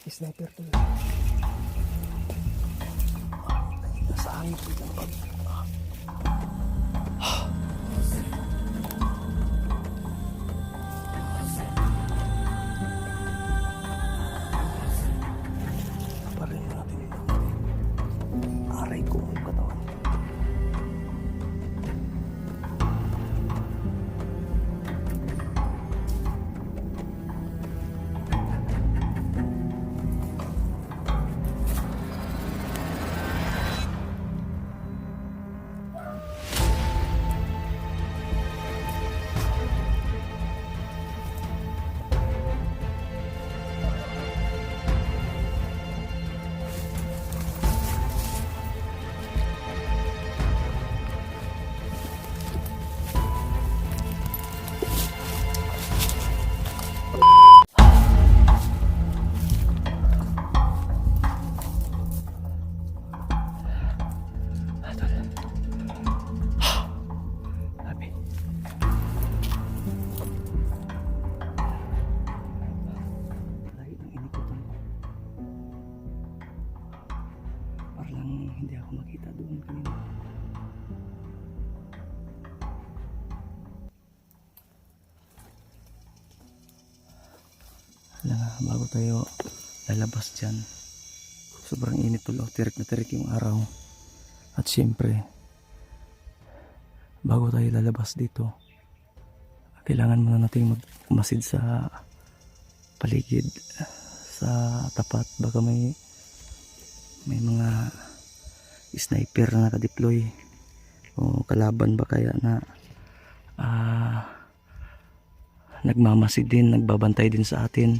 Sniper to. Nasa hangin ko dyan pag. Parin natin ito. Aray ko yung katawan. Hindi ako makita doon kanina. Wala nga, bago tayo lalabas dyan, sobrang init tulo, tirik na tirik yung araw. At syempre, bago tayo lalabas dito, kailangan muna natin magmasid sa paligid, sa tapat. Baka may mga sniper na nakadeploy o kalaban ba kaya na nagmamasid din, nagbabantay din sa atin.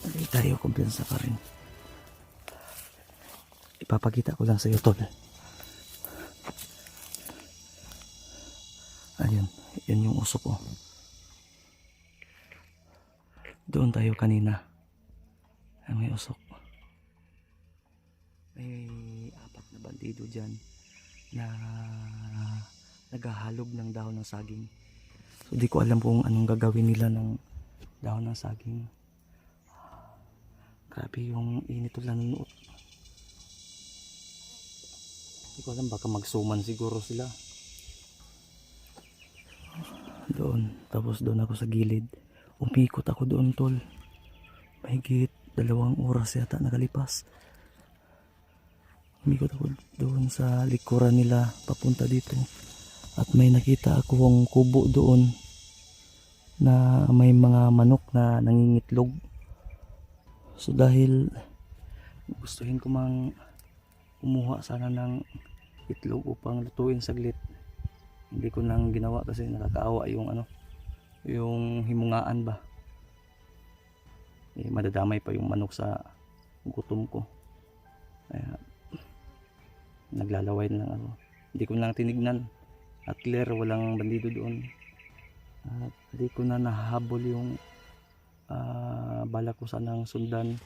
Hindi tayo kumpiyansa pa rin. Ipapakita ko lang sa iyo, tol. Ayun, yun yung usok ko. Doon tayo kanina. May usok. May 4 na bandido dyan na naghahalog ng dahon ng saging. So di ko alam kung anong gagawin nila ng dahon ng saging. Grabe yung init to lang nuot. Di ko alam, baka magsuman siguro sila. Doon, tapos doon ako sa gilid. Umikot ako doon, tol. Mahigit 2 oras yata nakalipas. Umikot ako doon sa likuran nila papunta dito. At may nakita akong kubo doon na may mga manok na nangingitlog. So dahil gustuhin ko mang kumuha sana ng itlog upang lutuin saglit, hindi ko nang ginawa kasi nakakaawa yung himungaan ba. Madadamay pa yung manok sa gutom ko. Kaya naglalaway na lang ako. Hindi ko lang tinignan at clear walang bandido doon. At hindi ko na nahabol yung bala ko sanang sundan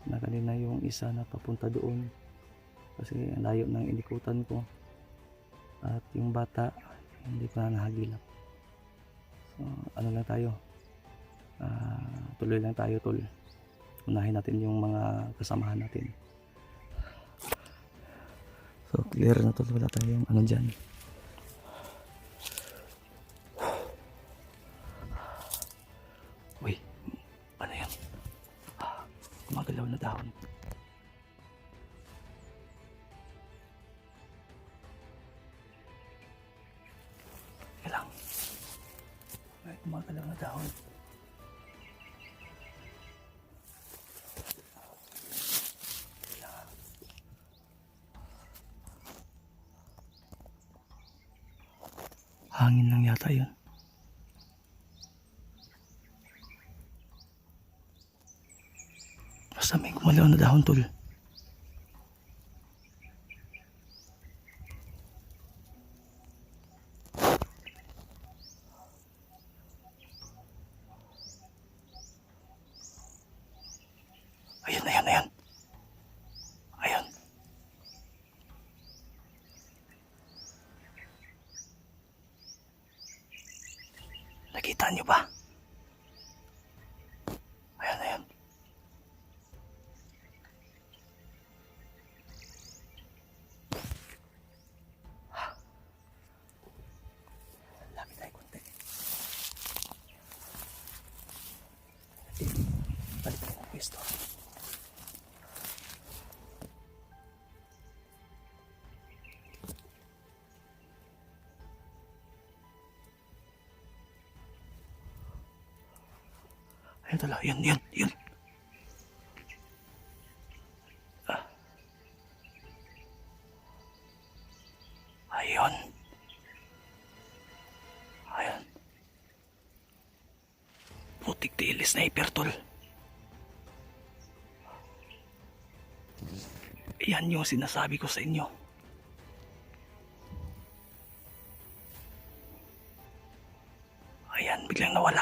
na kanina yung isa na papunta doon kasi layo ng inikutan ko, at yung bata hindi ko na nahagilap. So ano lang tayo, tuloy lang tayo, tol. Unahin natin yung mga kasamahan natin. So clear na, tol, wala tayong dyan. Gumagalaw na dahon. Hangin lang yata yun. Basta may gumalaw na dahon, tol. Ayan, ayan, ayan. Ayan. Nakita niyo ba? Ayan, ayan. Lapit tayo konti. Balik tayo ng pwesto. Ayan tala, yan, yan, yan. Ayun. Ayun. Putik tiil sniper, tol. Yan yung sinasabi ko sa inyo. Ayan, biglang nawala.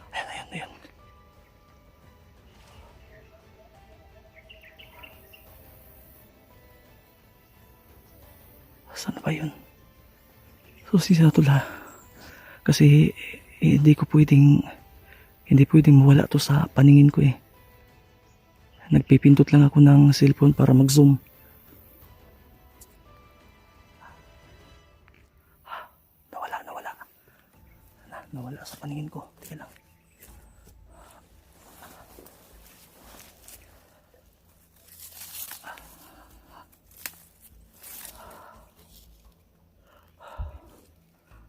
Ayan, ayan, ayan. Saan ba yun? Susi sa tula. Kasi hindi pwedeng mawala to sa paningin ko eh. Nagpipindot lang ako ng cellphone para mag-zoom. Nawala sa paningin ko. Tika lang.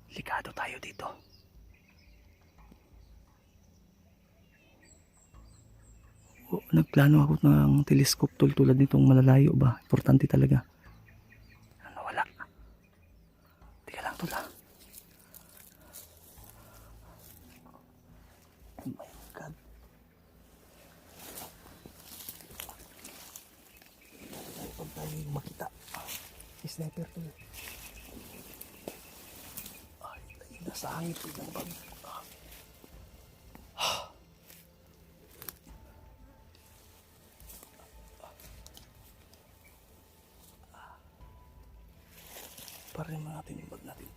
Delikado tayo dito. Nagplano ako ng telescope tulad nitong malalayo ba. Importante talaga. Nawala. Tika lang tula. Oh my God. Pag tayo makita. Sniper to. Ay, nasa hangin po ng bag. Parin mo natin yung bag natin.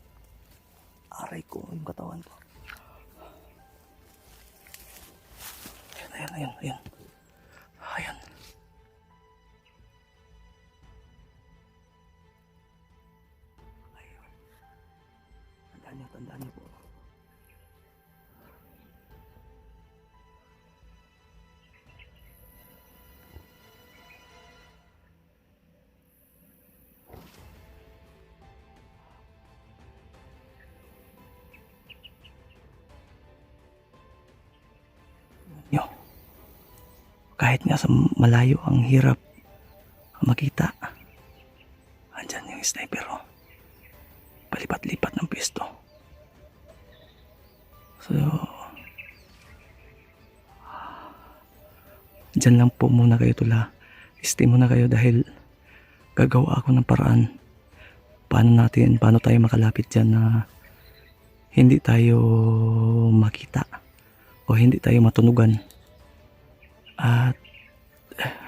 Aray ko yung katawan ko. Ayan, ayan, ayan, ayan. Ayan. Ayun. Tandaan niyo po. Yo. Kahit nga sa malayo ang hirap makita. Andyan yung sniper oh. Palipat-lipat ng pwesto. So dyan lang po muna kayo tula. Stay muna kayo dahil gagawa ako ng paraan. Paano tayo makalapit dyan na hindi tayo makita o hindi tayo matunugan. At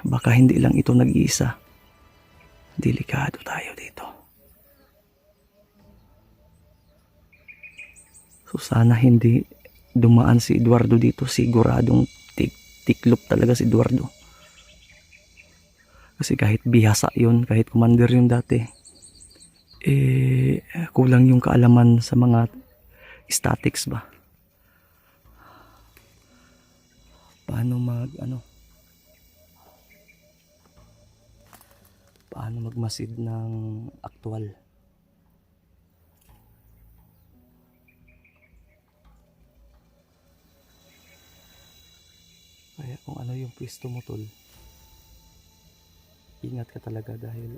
baka hindi lang ito nag-iisa. Delikado tayo dito. So sana hindi dumaan si Eduardo dito. Siguradong tiklop talaga si Eduardo. Kasi kahit bihasa yun, kahit commander yun dati, kulang yung kaalaman sa mga statics ba. Paano magmasid ng actual. pwesto mo tol, ingat ka talaga dahil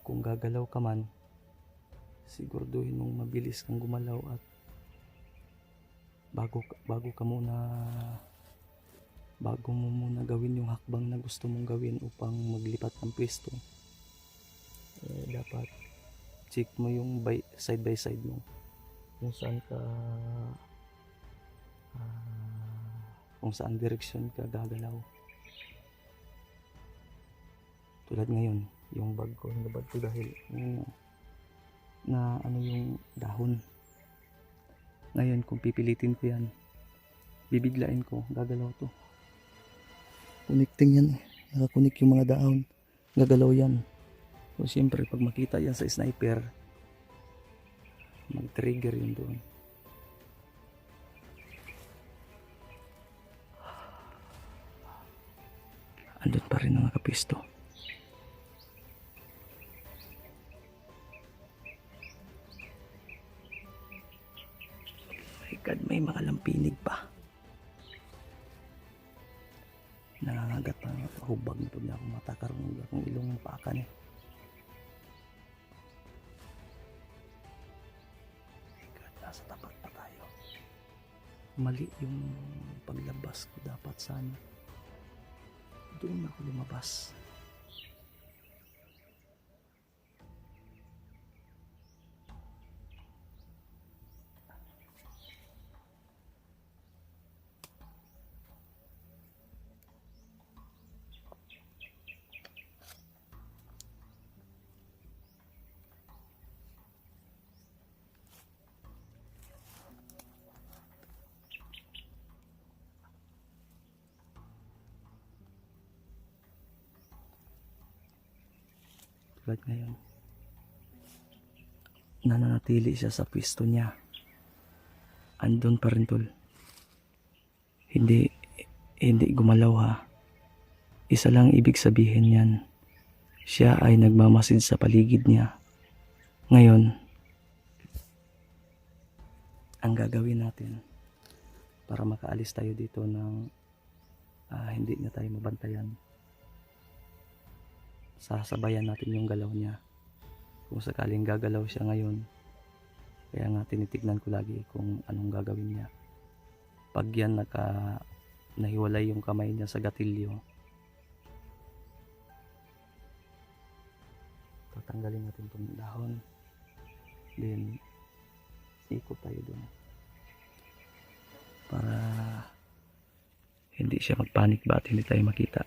kung gagalaw ka man, siguraduhin mong mabilis kang gumalaw at bago mo muna gawin yung hakbang na gusto mong gawin upang maglipat ng pwesto, dapat check mo yung side by side mo kung saan direksyon ka gagalaw. Tulad ngayon, yung bag ko hinabad ko dahil yung dahon. Ngayon kung pipilitin ko yan, bibiglain ko, gagalaw to. Connecting yan, nakakonek yung mga dahon, gagalaw yan. So siyempre pag makita yan sa sniper, mag-trigger yun doon. Andun pa rin ang nakapisto. My God, may mga lampinig pa. Nangangagat pa hubag na pag akong matakaroon akong ilong pakan eh. My God, nasa tapat pa tayo. Mali yung paglabas ko, dapat sana doon ako lumabas. Tulad ngayon, nananatili siya sa pwesto niya. Andun pa rin tol. Hindi gumalaw ha. Isa lang ibig sabihin yan. Siya ay nagmamasid sa paligid niya. Ngayon, ang gagawin natin para makaalis tayo dito ng hindi na tayo mabantayan, sasabayan natin yung galaw niya. Kung sakaling gagalaw siya ngayon, kaya nga tinitignan ko lagi kung anong gagawin niya. Pag yan nahiwalay yung kamay niya sa gatilyo, tatanggalin natin itong dahon, then ikot tayo doon para hindi siya magpanik ba at hindi tayo makita.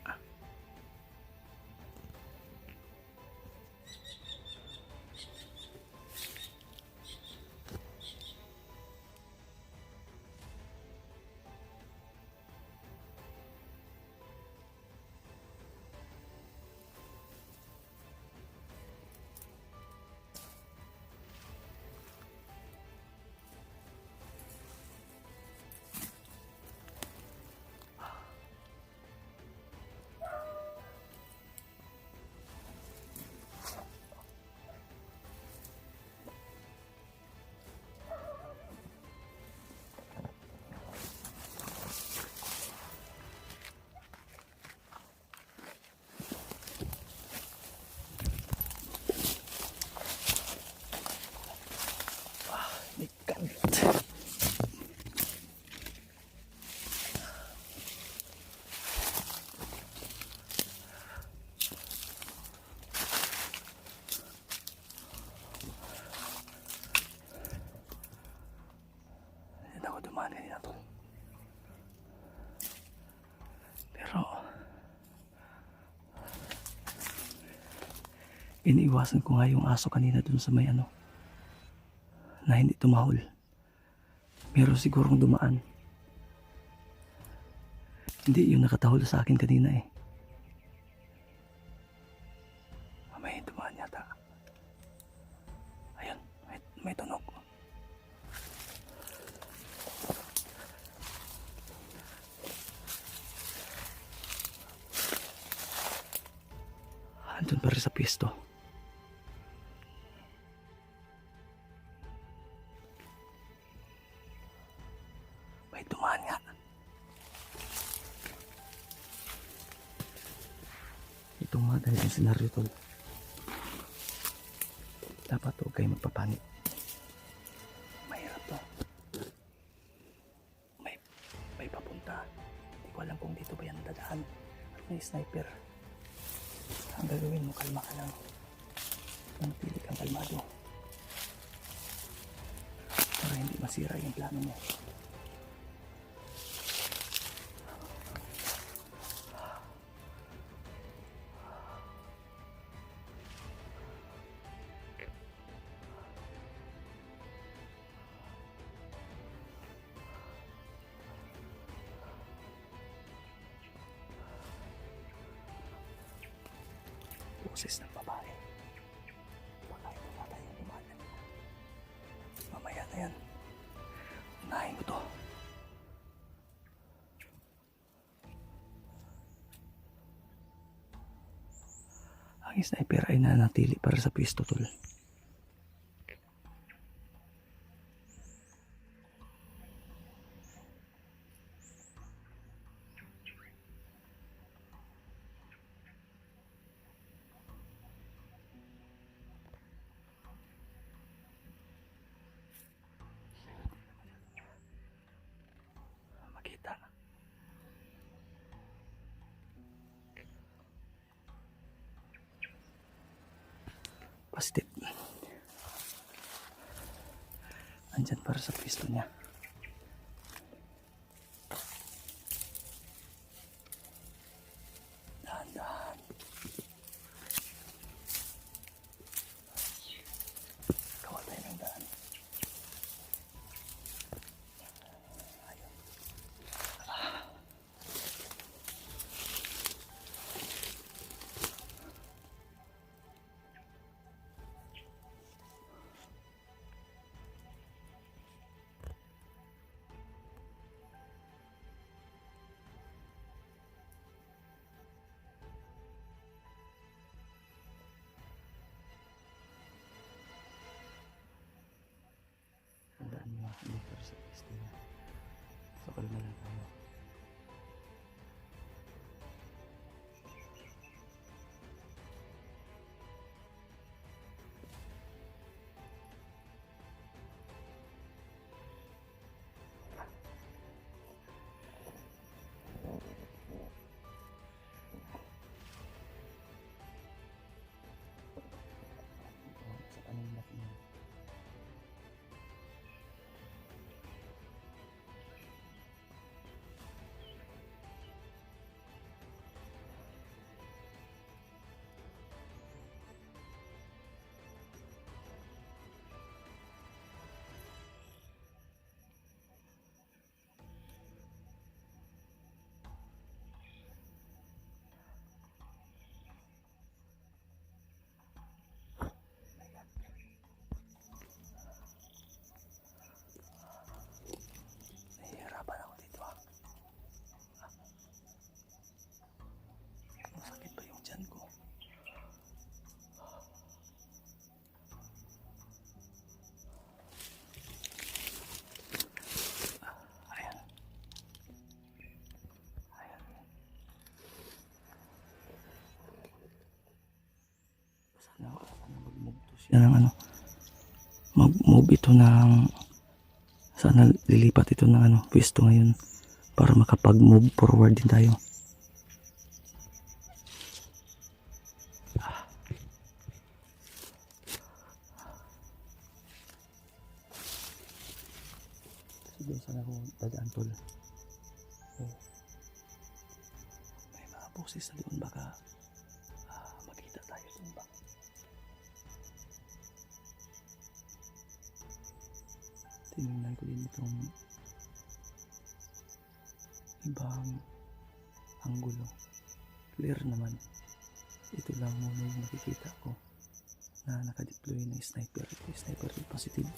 Dumaan kanina to. Pero iniiwasan ko nga yung aso kanina dun sa may na hindi tumahol. Meron sigurong dumaan. Hindi yung nakatahol sa akin kanina eh. May dumaan yata. Ayun, may tunog. Andun pa rin sa pwesto. May dumaan nga. mga ganitong senaryo tol, dapat huwag kayo magpapanik. Mahirap to. May papunta. Hindi ko alam kung dito ba yan dadaan. At may sniper. Ang gagawin mo, kalma ka lang. Manatili kang kalmado. Para hindi masira yung plano mo. Boses ng babae. Baka ito na tayong umanan. Mamaya na yan. Unahin ko to. Ang sniper ay nanatili para sa pwesto tol. Makita. Positive. Andyan para sa pwesto niya. Dahan-dahan. Gawa tayo ng daan. Tandaan nyo, hindi para sa pwesto niya. So, kalma lang tayo. Sa kanong laki niya. Nahihirapan ako dito ah. Masakit pa yung tiyan ko. Ayan. Ayan. Sana mag-move to siya ng ano. Mag-move ito ng... Sana lilipat ito ng ano, pwesto ngayon. Para makapag-move forward din tayo. Sige, sana ako dadaan tol. May mga boses sa doon, baka makita tayo doon ba. Tinignan ko din itong ibang anggulo. Clear naman. Ito lang muna yung nakikita ko na nakadeploy ng sniper. Ito sniper positive.